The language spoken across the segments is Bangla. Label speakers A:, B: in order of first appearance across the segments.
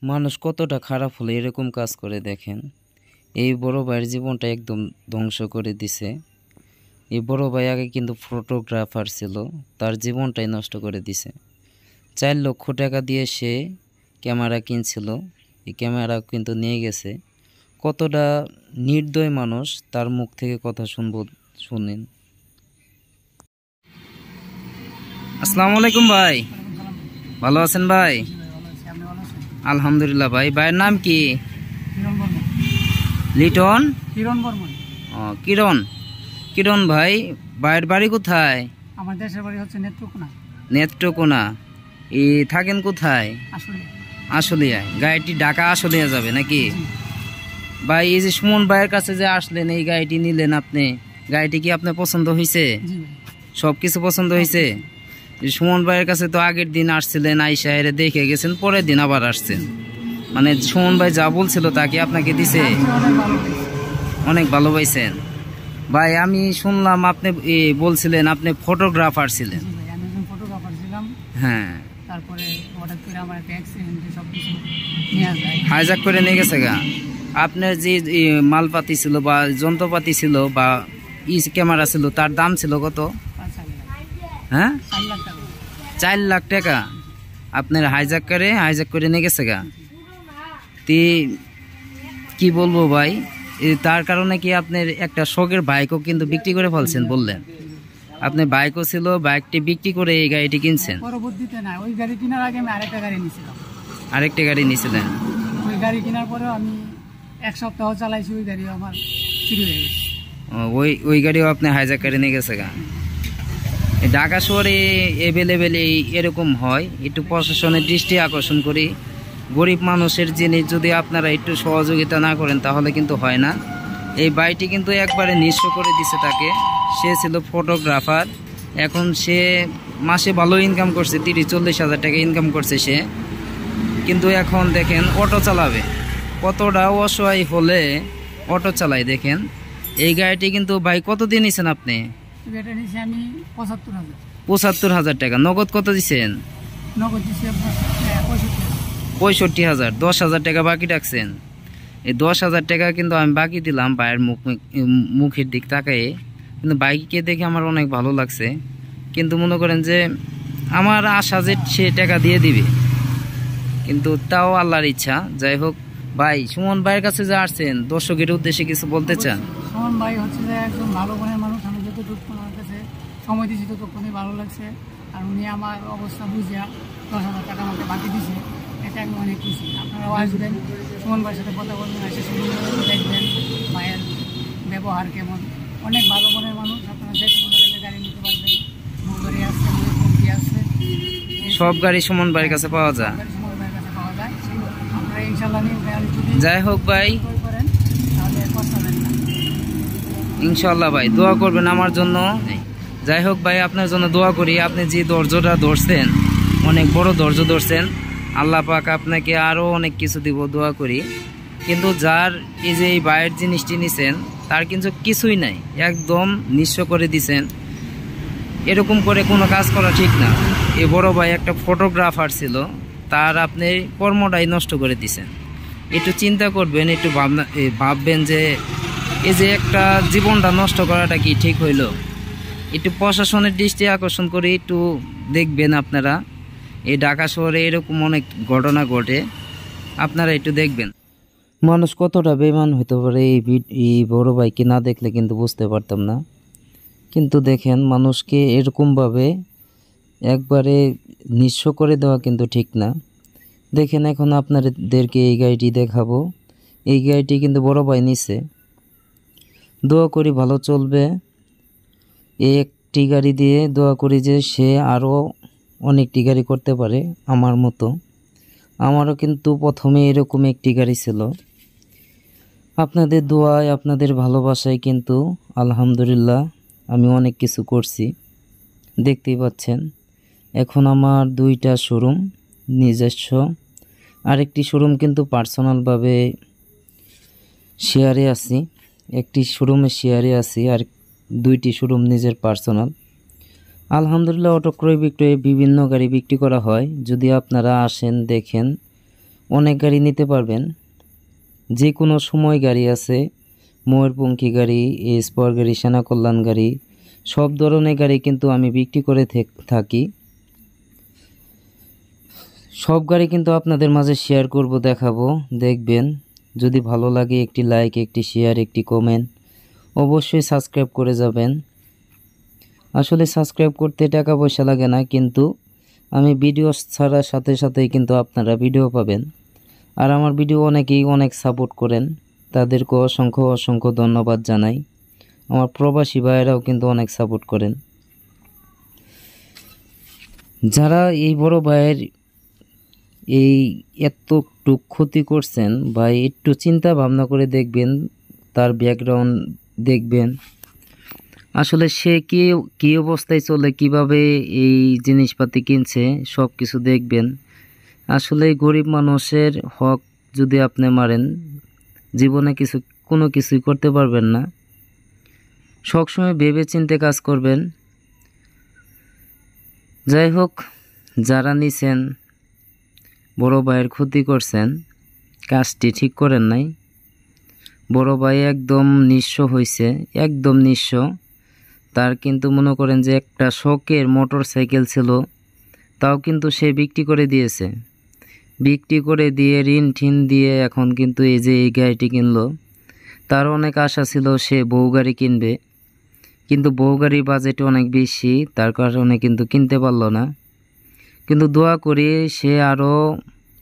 A: মানুষ কতটা খারাপ হলে এরকম কাজ করে দেখেন। এই বড় ভাইয়ের জীবনটা একদম ধ্বংস করে দিছে। এই বড় ভাই আগে কিন্তু ফটোগ্রাফার ছিল, তার জীবনটাই নষ্ট করে দিছে। 4 লক্ষ টাকা দিয়ে সে ক্যামেরা কিনছিল, এই ক্যামেরা কিন্তু নিয়ে গেছে। কতটা নির্দয় মানুষ, তার মুখ থেকে কথা শুনেন। আসসালামু আলাইকুম ভাই, ভালো আছেন ভাই? আলহামদুলিল্লাহ ভাই। ভাইয়ের নাম কি? লিটন কিরণ। কিরণ ভাই, ভাইয়ের বাড়ি কোথায়?
B: আমার দেশের বাড়ি হচ্ছে
A: নেত্রকোনা। থাকেন কোথায়? আশুলিয়া। গাড়িটি ঢাকা আশুলিয়া যাবে নাকি ভাই? এই যে সুমন ভাইয়ের কাছে যে আসলেন, এই গাড়িটি নিলেন আপনি, গাড়িটি কি আপনার পছন্দ হয়েছে? সবকিছু পছন্দ হয়েছে? সুমন ভাইয়ের কাছে তো আগের দিন আসছিলেন, আইসা এর দেখে গেছেন, পরের দিন আবার আসছেন। মানে সুমন ভাই যা বলছিল তা কি আপনাকে দিছে? অনেক ভালো পাইছেন ভাই। আমি শুনলাম আপনি বলছিলেন আপনি ফটোগ্রাফার ছিলেন। হ্যাঁ,
B: তারপরে হঠাৎ করে আমার একটা অ্যাক্সিডেন্টে সবকিছু নিয়ে যায়,
A: হাইজ্যাক করে নিয়ে গেছে গা। আপনার যে মালপাতি ছিল বা যন্ত্রপাতি ছিল বা ক্যামেরা ছিল, তার দাম ছিল কত? হ্যাঁ, 4 লাখ টাকা আপনার হাইজ্যাক করে নিয়ে গেছে গা। কি বলবো ভাই, তার কারণে কি আপনার একটা শখের বাইকও কিন্তু বিক্রি করে ফেলছেন বললেন। আপনার বাইকও ছিল, বাইকটি বিক্রি করে এই গাড়িটি কিনছেন।
B: পরবর্তীতে না, ওই গাড়ি কেনার আগে আমি আরেকটা গাড়ি নিয়েছিলাম।
A: আরেকটা গাড়ি নিয়েছিলেন?
B: ওই গাড়ি কেনার পরেও আমি 1 সপ্তাহ চালাইছি, ওই গাড়িও আমার চুরি হয়ে গেছে।
A: ওই গাড়িও আপনি হাইজ্যাক করে নিয়ে গেছে গা। ঢাকা শহরে অ্যাভেলেবেল এরকম হয়। একটু প্রশাসনের দৃষ্টি আকর্ষণ করি, গরিব মানুষের জিনিস যদি আপনারা একটু সহযোগিতা না করেন তাহলে কিন্তু হয় না। এই বাড়িটি কিন্তু একবারে নিঃস্ব করে দিছে তাকে। সে ছিল ফটোগ্রাফার, এখন সে মাসে ভালো ইনকাম করছে, 30-40 হাজার টাকা ইনকাম করছে সে। কিন্তু এখন দেখেন অটো চালাবে, কতটা অসহায় হলে অটো চালায় দেখেন। এই গাড়িটি কিন্তু ভাই কতদিন নিয়েছেন আপনি?
B: এটা নিয়েছি আমি 75,000।
A: 75,000 টাকা নগদ? কত দিচ্ছেন?
B: নগদ দিচ্ছি
A: 65,000। 10,000 টাকা বাকি রাখছেন। এই 10,000 টাকা কিন্তু আমি বাকি দিলাম ভাইয়ের মুখের দিক তাকায়ে। কিন্তু বাইককে দেখে আমার অনেক ভালো লাগছে। কিন্তু মনে করেন যে আমার আশা যে সে টাকা দিয়ে দিবে, কিন্তু তাও আল্লাহর ইচ্ছা। যাই হোক ভাই, সুমন ভাইয়ের কাছে যে আসছেন, দর্শকের উদ্দেশ্যে কিছু বলতে চান?
B: সুমন ভাই হচ্ছে যে একজন ভালো মনের মানুষ। আমি যতটুকু ওনার কাছে সময় দিয়েছি ততক্ষণই ভালো লাগছে। আর উনি আমার অবস্থা বুঝিয়া 10,000 টাকা আমাকে বাকি দিয়েছে, এটা আমি অনেক খুশি। আপনারাও আসবেন, সুমন ভাইয়ের সাথে কথা বলবেন, এসে দেখবেন ভাইয়ের ব্যবহার কেমন। অনেক ভালো মনের মানুষ। আপনারা যে কোনো মডেলের গাড়ি নিতে পারবেন। বুলগাড়ি আসছে, কমতি আসছে,
A: সব গাড়ি সুমন ভাইয়ের কাছে পাওয়া যায়।
B: সুমন ভাইয়ের কাছে পাওয়া যায়। আপনারা ইনশাল্লাহ নিয়ে
A: যাই হোক ভাই,
B: করেন তাহলে পছন্দ না।
A: ইনশাল্লাহ ভাই দোয়া করবেন আমার জন্য। যাই হোক ভাই, আপনার জন্য দোয়া করি। আপনি যে ধৈর্যটা ধরছেন, অনেক বড় ধৈর্য ধরছেন। আল্লাহ পাক আপনাকে আরও অনেক কিছু দিব, দোয়া করি। কিন্তু যার এই যে এই বাইরের জিনিসটি নিছেন, তার কিন্তু কিছুই নাই, একদম নিঃস্ব করে দিছেন। এরকম করে কোনো কাজ করা ঠিক না। এ বড় ভাই একটা ফটোগ্রাফার ছিল, তার আপনি কর্মটাই নষ্ট করে দিছেন। একটু চিন্তা করবেন, একটু ভাববেন যে এই যে একটা জীবনটা নষ্ট করাটা কি ঠিক হইল? একটু প্রশাসনের দৃষ্টি আকর্ষণ করে একটু দেখবেন আপনারা। এই ঢাকা শহরে এরকম অনেক ঘটনা ঘটে, আপনারা একটু দেখবেন। মানুষ কতটা বেমান হইতে পারে এই বড় ভাইকে না দেখলে কিন্তু বুঝতে পারতাম না। কিন্তু দেখেন, মানুষকে এরকমভাবে একবারে নিঃস্ব করে দেওয়া কিন্তু ঠিক না। দেখেন, এখন আপনাদেরকে এই গাড়িটি দেখাবো। এই গাড়িটি কিন্তু বড় ভাই নিছে। দোয়া করি ভালো চলবে। এই একটি গাড়ি দিয়ে দোয়া করি যে সে আরও অনেকটি গাড়ি করতে পারে আমার মতো। আমারও কিন্তু প্রথমে এরকম একটি গাড়ি ছিল। আপনাদের দোয়ায়, আপনাদের ভালোবাসায় কিন্তু আলহামদুলিল্লাহ আমি অনেক কিছু করছি, দেখতেই পাচ্ছেন। এখন আমার 2টা শোরুম নিজস্ব, আরেকটি শোরুম কিন্তু পার্সোনালভাবে শেয়ারে আছি। একটি শোরুমে শেয়ারে আছি, আর 2টি শোরুম নিজের পার্সোনাল। আলহামদুলিল্লাহ অটো ক্রয় বিক্রয়ে বিভিন্ন গাড়ি বিক্রি করা হয়। যদি আপনারা আসেন, দেখেন, অনেক গাড়ি নিতে পারবেন, যে কোনো সময় গাড়ি আছে, ময়ূরপঙ্খী গাড়ি, স্পর গাড়ি, সেনা কল্যাণ গাড়ি, সব ধরনের গাড়ি কিন্তু আমি বিক্রি করে থাকি। সব গাড়ি কিন্তু আপনাদের মাঝে শেয়ার করব, দেখাবো, দেখবেন। যদি ভালো লাগে একটি লাইক, একটি শেয়ার, একটি কমেন্ট, অবশ্যই সাবস্ক্রাইব করে যাবেন। আসলে সাবস্ক্রাইব করতে টাকা পয়সা লাগে না, কিন্তু আমি ভিডিও ছাড়ার সাথে সাথেই কিন্তু আপনারা ভিডিও পাবেন। আর আমার ভিডিও অনেকেই অনেক সাপোর্ট করেন, তাদেরকে অসংখ্য অসংখ্য ধন্যবাদ জানাই। আমার প্রবাসী ভাইয়েরাও কিন্তু অনেক সাপোর্ট করেন। যারা এই বড় ভাইয়ের এই এতটুকু ক্ষতি করছেন, ভাই একটু চিন্তা ভাবনা করে দেখবেন, তার ব্যাকগ্রাউন্ড দেখবেন, আসলে সে কী অবস্থায় চলে, কিভাবে এই জিনিসপাতি কিনছে, সব কিছু দেখবেন। আসলে গরিব মানুষের হক যদি আপনি মারেন, জীবনে কোনো কিছুই করতে পারবেন না। সবসময় ভেবে চিন্তে কাজ করবেন। যাই হোক, যারা নিছেন, বড় ভাইয়ের ক্ষতি করছেন, কাজটি ঠিক করেন নাই। বড় ভাই একদম নিঃস্ব হয়েছে, একদম নিঃস্ব। তার কিন্তু মনে করেন যে একটা শখের মোটর সাইকেল ছিল, তাও কিন্তু সে বিক্রি করে দিয়েছে। বিক্রি করে দিয়ে ঋণ ঠিন দিয়ে এখন কিন্তু এই যে এই গাড়িটি কিনলো। তার অনেক আশা ছিল সে বউ গাড়ি কিনবে, কিন্তু বউ গাড়ির বাজেট অনেক বেশি, তার কারণে কিন্তু কিনতে পারলো না। কিন্তু দোয়া করি সে আরও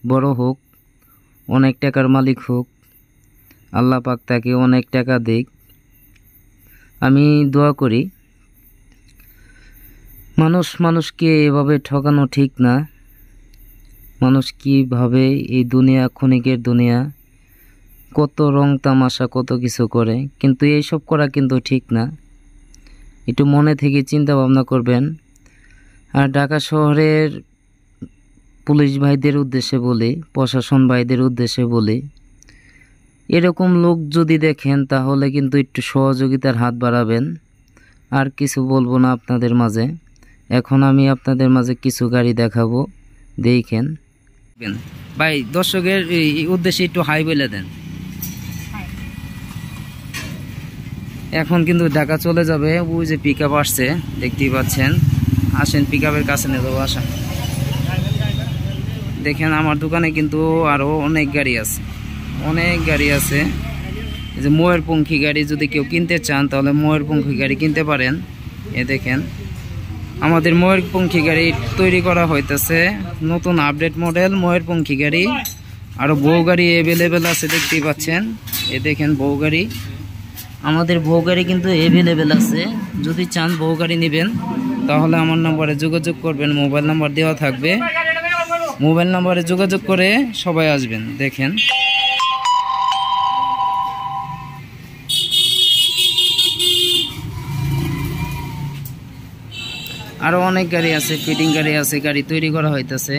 A: বড় হোক, অনেক টাকার মালিক হোক, আল্লাহ পাক তাকে অনেক টাকা দিক, আমি দোয়া করি। মানুষকে এভাবে ঠকানো ঠিক না। মানুষ কীভাবে এই দুনিয়া, ক্ষণিকের দুনিয়া, কত রং তামাশা, কত কিছু করে, কিন্তু এইসব করা কিন্তু ঠিক না। একটু মনে থেকে চিন্তা ভাবনা করবেন। আর ঢাকা শহরের পুলিশ ভাইদের উদ্দেশ্যে বলি, প্রশাসন ভাইদের উদ্দেশ্যে বলি, এরকম লোক যদি দেখেন তাহলে কিন্তু একটু সহযোগিতার হাত বাড়াবেন। আর কিছু বলবো না আপনাদের মাঝে। এখন আমি আপনাদের মাঝে কিছু গাড়ি দেখাবো, দেখেন। ভাই দর্শকের উদ্দেশ্যে একটু হাই বলে দেন। এখন কিন্তু ঢাকা চলে যাবে, ওই যে পিক আপ আসছে দেখতেই পাচ্ছেন। আসেন পিক আপের কাছে নিয়ে যাবো, আসেন। দেখেন আমার দোকানে কিন্তু আরও অনেক গাড়ি আছে, অনেক গাড়ি আছে। এই যে ময়ূরপঙ্খী গাড়ি যদি কেউ কিনতে চান তাহলে ময়ূরপঙ্খী গাড়ি কিনতে পারেন। এ দেখেন আমাদের ময়ূরপঙ্খী গাড়ি তৈরি করা হইতেছে, নতুন আপডেট মডেল ময়ূরপঙ্খী গাড়ি। আরও বউ গাড়ি অ্যাভেলেবেল আছে, দেখতেই পাচ্ছেন। এ দেখেন বউ গাড়ি, আমাদের বউ গাড়ি কিন্তু অ্যাভেলেবেল আছে। যদি চান বউ গাড়ি নেবেন তাহলে আমার নম্বরে যোগাযোগ করবেন, মোবাইল নাম্বার দেওয়া থাকবে। মোবাইল নাম্বারে যোগাযোগ করে সবাই আসবেন। দেখেন আরও অনেক গাড়ি আছে, ফিটিং গাড়ি আছে, গাড়ি তৈরি করা হইতেছে।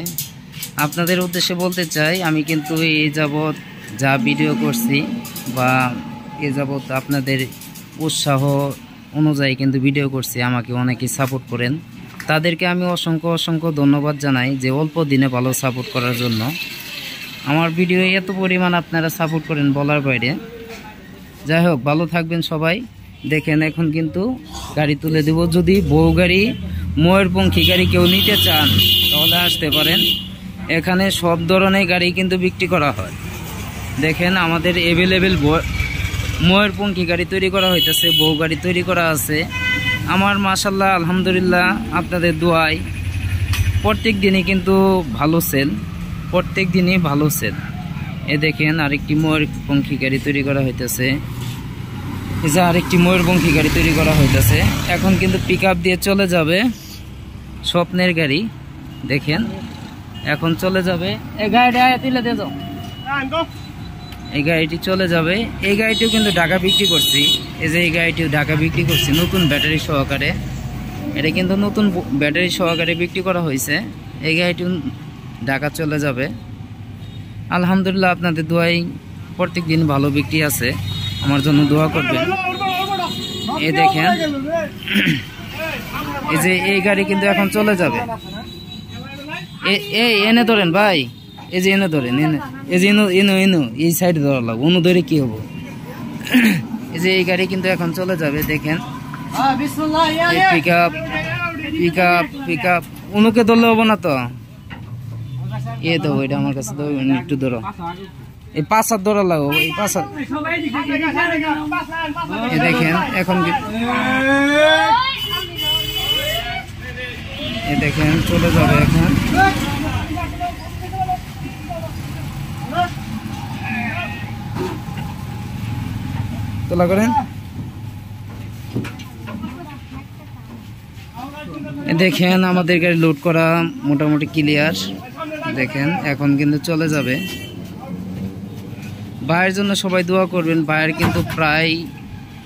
A: আপনাদের উদ্দেশ্যে বলতে চাই, আমি কিন্তু এই যাবৎ যা ভিডিও করছি বা এ যাবৎ আপনাদের উৎসাহ অনুযায়ী কিন্তু ভিডিও করছি, আমাকে অনেকেই সাপোর্ট করেন, তাদেরকে আমি অসংখ্য অসংখ্য ধন্যবাদ জানাই যে অল্প দিনে ভালো সাপোর্ট করার জন্য। আমার ভিডিও এত পরিমাণ আপনারা সাপোর্ট করেন বলার বাইরে। যাই হোক, ভালো থাকবেন সবাই। দেখেন এখন কিন্তু গাড়ি তুলে দেব। যদি বউ গাড়ি, ময়ূরপঙ্খী গাড়ি কেউ নিতে চান তাহলে আসতে পারেন। এখানে সব ধরনের গাড়ি কিন্তু বিক্রি করা হয়। দেখেন আমাদের অ্যাভেলেবেল ময়ূরপঙ্খী গাড়ি তৈরি করা হইতেছে, বউ গাড়ি তৈরি করা আছে। আমার মাশাআল্লাহ আলহামদুলিল্লাহ আপনাদের দোয়ায় প্রত্যেক দিনই কিন্তু ভালো সেল, প্রত্যেক দিনই ভালো সেল। এ দেখেন আরেকটি ময়ূরপঙ্খী গাড়ি তৈরি করা হইতেছে, এই যে আরেকটি ময়ূরপঙ্খী গাড়ি তৈরি করা হইতেছে। এখন কিন্তু পিক আপ দিয়ে চলে যাবে স্বপ্নের গাড়ি। দেখেন এখন চলে যাবে, এই গাড়িটা তুলে দিয়ে যাও, এই গাড়িটি চলে যাবে। এই গাড়িটিও কিন্তু ঢাকা বিক্রি করছি, এই যে এই গাড়িটিও ঢাকা বিক্রি করছি নতুন ব্যাটারি সহকারে। এটা কিন্তু নতুন ব্যাটারি সহকারে বিক্রি করা হয়েছে। এই গাড়িটিও ঢাকা চলে যাবে। আলহামদুলিল্লাহ আপনাদের দোয়াই প্রত্যেক দিন ভালো বিক্রি আছে, আমার জন্য দোয়া করবেন। এই দেখেন এই যে এই গাড়ি কিন্তু এখন চলে যাবে। এই এনে ধরেন ভাই, এই যে এনে ধরেন, এই যে এনো এই সাইডে ধরা লাগবে, অন্য ধরে কি হবো। এই যে এই গাড়ি কিন্তু এখন চলে যাবে, দেখেন পিক আপ উনুকে ধরলে হবো না তো, এ তো ওইটা আমার কাছে তো একটু ধরো, এই 5 হাত ধরা লাগবো, এই 5 হাত। দেখেন এখন দেখেন চলে যাবে এখন। তোলা করেন, দেখেন আমাদের গাড়ি লোড করা মোটামুটি ক্লিয়ার। দেখেন এখন কিন্তু চলে যাবে। ভাইয়ের জন্য সবাই দোয়া করবেন, ভাইয়ের কিন্তু প্রায়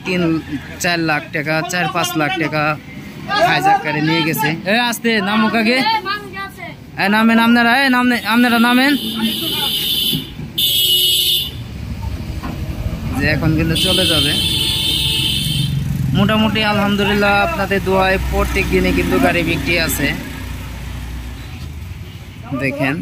A: 3-4 লাখ টাকা, 4-5 লাখ টাকা হাইজাক করে নিয়ে গেছে। আসতে নামুক আগে, নামেন আপনারা, আপনারা নামেন। যে এখন কিন্তু চলে যাবে মোটামুটি আলহামদুলিল্লাহ, আপনাদের দোয়ায় প্রত্যেক দিনে কিন্তু গাড়ি বিক্রি আছে। দেখেন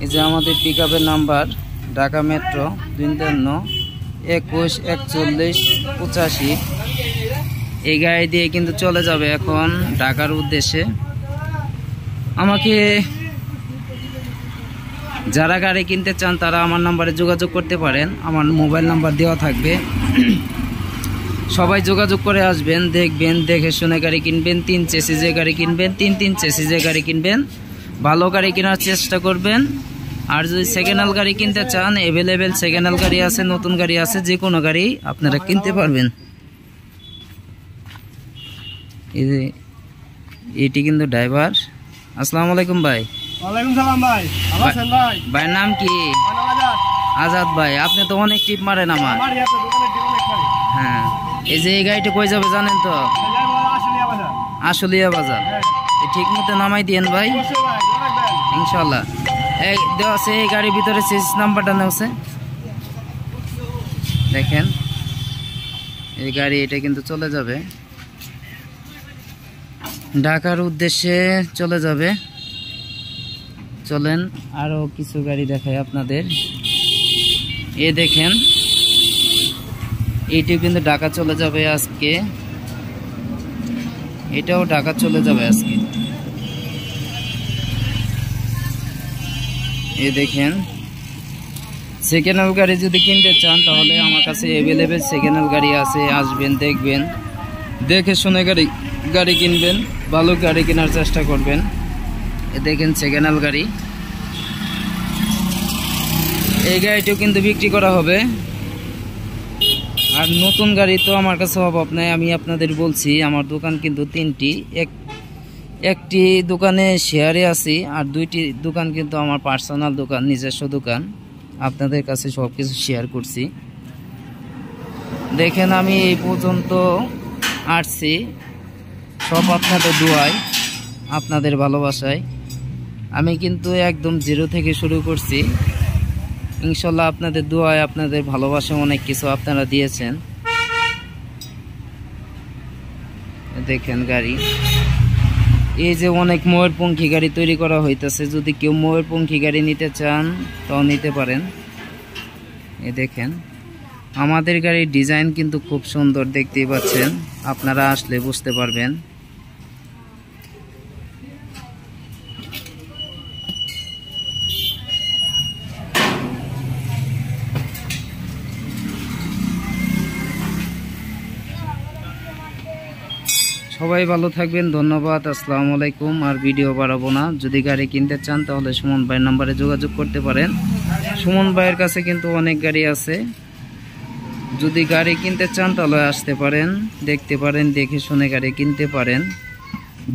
A: এই যে আমাদের পিক আপের নাম্বার ঢাকা মেট্রো 53214145। এই গাড়ি দিয়ে কিন্তু চলে যাবে এখন ঢাকার উদ্দেশ্যে। আমাকে যারা গাড়ি কিনতে চান তারা আমার নাম্বারে যোগাযোগ করতে পারেন, আমার মোবাইল নাম্বার দেওয়া থাকবে। সবাই যোগাযোগ করে আসবেন, দেখবেন, দেখে শুনে গাড়ি কিনবেন। 3 চেসিজে গাড়ি কিনবেন, 3 চেসিজে গাড়ি কিনবেন, ভালো গাড়ি কেনার চেষ্টা করবেন। আর যদি সেকেন্ড হ্যান্ড গাড়ি কিনতে চান, অ্যাভেলেবেল সেকেন্ড হ্যান্ড গাড়ি আছে, নতুন গাড়ি আছে, যে কোনো গাড়ি আপনারা কিনতে পারবেন। এই যে এটি কিন্তু ড্রাইভার। আসসালামু আলাইকুম ভাই।
B: ওয়ালাইকুম সালাম ভাই, ভালো আছেন ভাই?
A: ভাইয়ের নাম কি? আজাদ ভাই। আপনি তো অনেক টিপ মারেন আমার। হ্যাঁ, এই যে এই গাড়িটা কই যাবে জানেন তো? আশুলিয়া বাজার। ঠিক মতো নামাই দিয়েন ভাই, ইনশাল্লাহ। এই দেওয়া আছে এই গাড়ির ভিতরে, সিস নাম্বারটা নেওয়া আছে। দেখেন এই গাড়ি, এটা কিন্তু চলে যাবে ঢাকার উদ্দেশ্যে, চলে যাবে। চলেন আরো কিছু গাড়ি দেখাই আপনাদের। এ দেখেন এইটিও কিন্তু ঢাকা চলে যাবে আজকে, এটাও ঢাকা চলে যাবে আজকে। এই দেখেন সেকেন্ড হ্যান্ড গাড়ি যদি কিনতে চান তাহলে আমার কাছে অ্যাভেলেবেল সেকেন্ড হ্যান্ড গাড়ি আছে। আসবেন, দেখবেন, দেখে শুনে গাড়ি কিনবেন, ভালো গাড়ি কেনার চেষ্টা করবেন। এ দেখেন সেকেন্ড হ্যান্ড গাড়ি, এই গাড়িটিও কিন্তু বিক্রি করা হবে। আর নতুন গাড়ি তো আমার কাছে অভাব নাই, আমি আপনাদের বলছি আমার দোকান কিন্তু 3টি, একটি দোকানে শেয়ারে আছি, আর 2টি দোকান কিন্তু আমার পার্সোনাল দোকান, নিজস্ব দোকান। আপনাদের কাছে সব কিছু শেয়ার করছি। দেখেন আমি এই পর্যন্ত আসছি, সব আপনাদের দোয়ায়, আপনাদের ভালোবাসায়। আমি কিন্তু একদম 0 থেকে শুরু করছি। ইনশাল্লাহ আপনাদের দোয়ায়, আপনাদের ভালোবাসায় অনেক কিছু আপনারা দিয়েছেন। দেখেন গাড়ি, এই যে অনেক ময়ূরপঙ্খী গাড়ি তৈরি করা হইতেছে, যদি কেউ ময়ূরপঙ্খী গাড়ি নিতে চান তাও নিতে পারেন। এই দেখেন আমাদের গাড়ির ডিজাইন কিন্তু খুব সুন্দর, দেখতেই পাচ্ছেন, আপনারা আসলে বুঝতে পারবেন। সবাই ভালো থাকবেন, ধন্যবাদ, আসসালামু আলাইকুম। আর ভিডিও বাড়াবো না। যদি গাড়ি কিনতে চান তাহলে সুমন ভাইয়ের নাম্বারে যোগাযোগ করতে পারেন। সুমন ভাইয়ের কাছে কিন্তু অনেক গাড়ি আছে, যদি গাড়ি কিনতে চান তাহলে আসতে পারেন, দেখতে পারেন, দেখে শুনে গাড়ি কিনতে পারেন,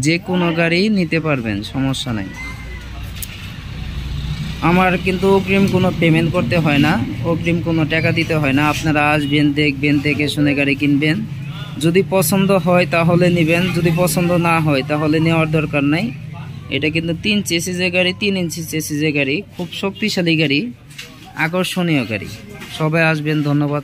A: যে কোনো গাড়ি নিতে পারবেন, সমস্যা নাই। আমার কিন্তু অগ্রিম কোনো পেমেন্ট করতে হয় না, অগ্রিম কোনো টাকা দিতে হয় না। আপনারা আসবেন, দেখবেন, দেখে শুনে গাড়ি কিনবেন। যদি পছন্দ হয় তাহলে নেবেন, যদি পছন্দ না হয় তাহলে নেওয়ার দরকার নাই। এটা কিন্তু 3 চেসিসের গাড়ি, 3 ইঞ্চি চেসিসের গাড়ি, খুব শক্তিশালী গাড়ি, আকর্ষণীয় গাড়ি। সবাই আসবেন, ধন্যবাদ।